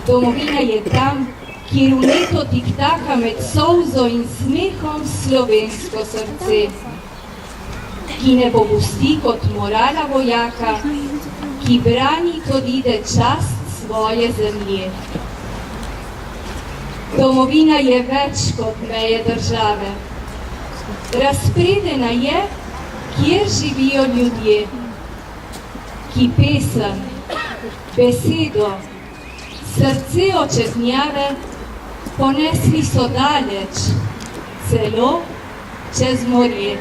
Domovina je tam, kjer vneto tiktaka med solzo in smehom slovensko srce, ki ne popusti kot morala vojaka, ki brani, ko ide čast svoje zemlje. Domovina je več kot meje države. Razpredena je, kjer živijo ljudje, ki pesem, besedo, srce očetnjave ponesli so daleč, celo čez morje.